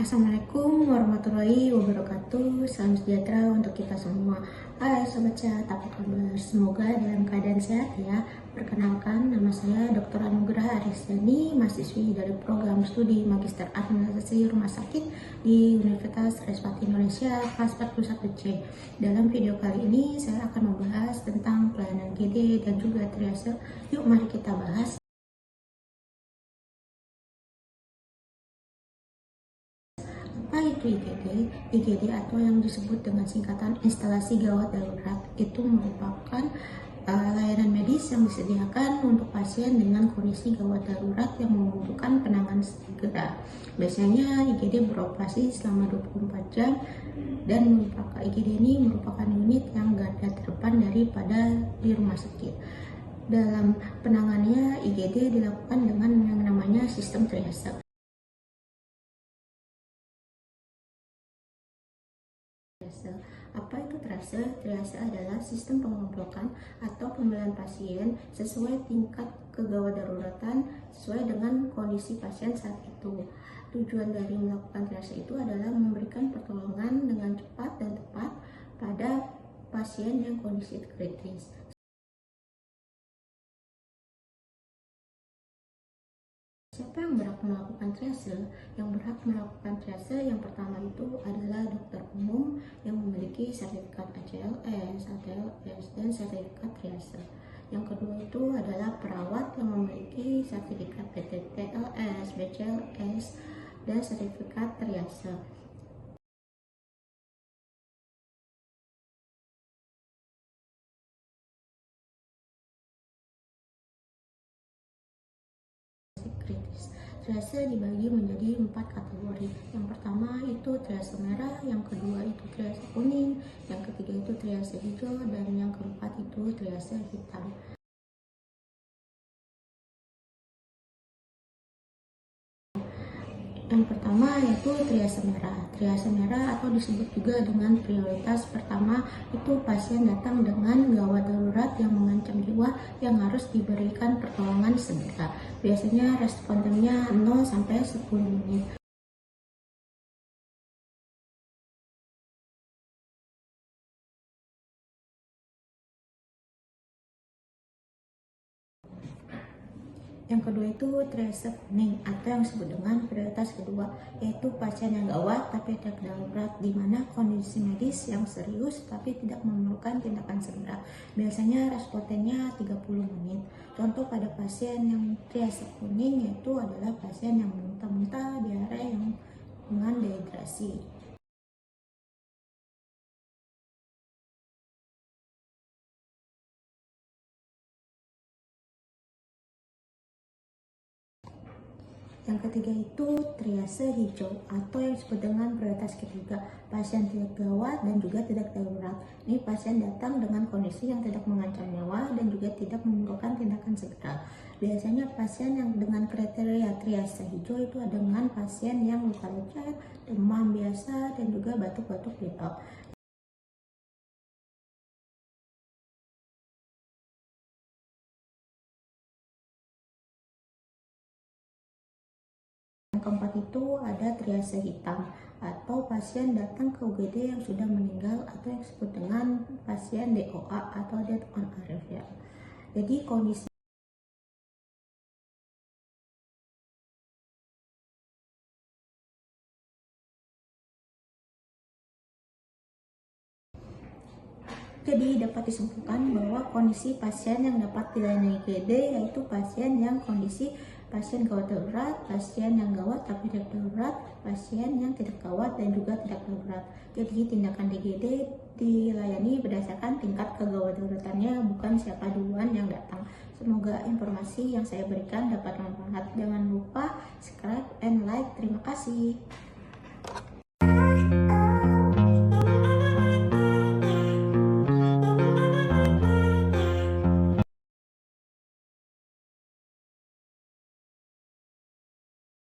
Assalamualaikum warahmatullahi wabarakatuh. Salam sejahtera untuk kita semua. Hai Sobat Sehat, apa kabar? Semoga dalam keadaan sehat ya. Perkenalkan, nama saya Dr. Anugrah Arisdani, mahasiswi dari program studi Magister Administrasi Rumah Sakit di Universitas Trisakti Indonesia, kelas 41C. Dalam video kali ini, saya akan membahas tentang pelayanan GD dan juga triase. Yuk mari kita bahas. Apa itu IGD? IGD atau yang disebut dengan singkatan instalasi gawat darurat itu merupakan layanan medis yang disediakan untuk pasien dengan kondisi gawat darurat yang membutuhkan penanganan segera. Biasanya IGD beroperasi selama 24 jam dan IGD ini merupakan unit yang garda terdepan daripada di rumah sakit. Dalam penanganannya, IGD dilakukan dengan yang namanya sistem triase. Apa itu triase? Triase adalah sistem pengelompokan atau pemilihan pasien sesuai tingkat kegawat daruratan sesuai dengan kondisi pasien saat itu. Tujuan dari melakukan triase itu adalah memberikan pertolongan dengan cepat dan tepat pada pasien yang kondisi kritis. Siapa yang berhak melakukan triase? Yang berhak melakukan triase yang pertama itu adalah dokter umum yang memiliki sertifikat ACLS, ATLS, dan sertifikat triase. Yang kedua itu adalah perawat yang memiliki sertifikat PTTLS, BCLS, dan sertifikat triase. Kritis. Triase dibagi menjadi 4 kategori. Yang pertama itu triase merah, yang kedua itu triase kuning, yang ketiga itu triase hijau, dan yang keempat itu triase hitam. Yang pertama yaitu triase merah. Triase merah atau disebut juga dengan prioritas pertama itu pasien datang dengan gawat darurat yang mengancam jiwa yang harus diberikan pertolongan segera. Biasanya respon timnya 0 sampai 10 menit. Yang kedua itu triase kuning atau yang disebut dengan prioritas kedua, yaitu pasien yang gawat tapi tidak darurat, di mana kondisi medis yang serius tapi tidak memerlukan tindakan segera. Biasanya responnya 30 menit. Contoh pada pasien yang triase kuning yaitu adalah pasien yang muntah-muntah, diare yang dengan dehidrasi. Yang ketiga itu triase hijau atau yang disebut dengan prioritas ketiga, pasien tidak gawat dan juga tidak darurat. Ini pasien datang dengan kondisi yang tidak mengancam nyawa dan juga tidak memerlukan tindakan segera. Biasanya pasien yang dengan kriteria triase hijau itu ada dengan pasien yang luka lecet, demam biasa, dan juga batuk-batuk pilek. Yang keempat itu ada triase hitam atau pasien datang ke UGD yang sudah meninggal atau yang disebut dengan pasien DOA atau death on arrival. Jadi kondisi dapat disimpulkan bahwa kondisi pasien yang dapat dilayani IGD yaitu pasien yang kondisi pasien gawat darurat, pasien yang gawat tapi tidak darurat, pasien yang tidak gawat dan juga tidak darurat. Jadi tindakan IGD dilayani berdasarkan tingkat kegawat daruratannya, bukan siapa duluan yang datang. Semoga informasi yang saya berikan dapat bermanfaat. Jangan lupa subscribe and like. Terima kasih.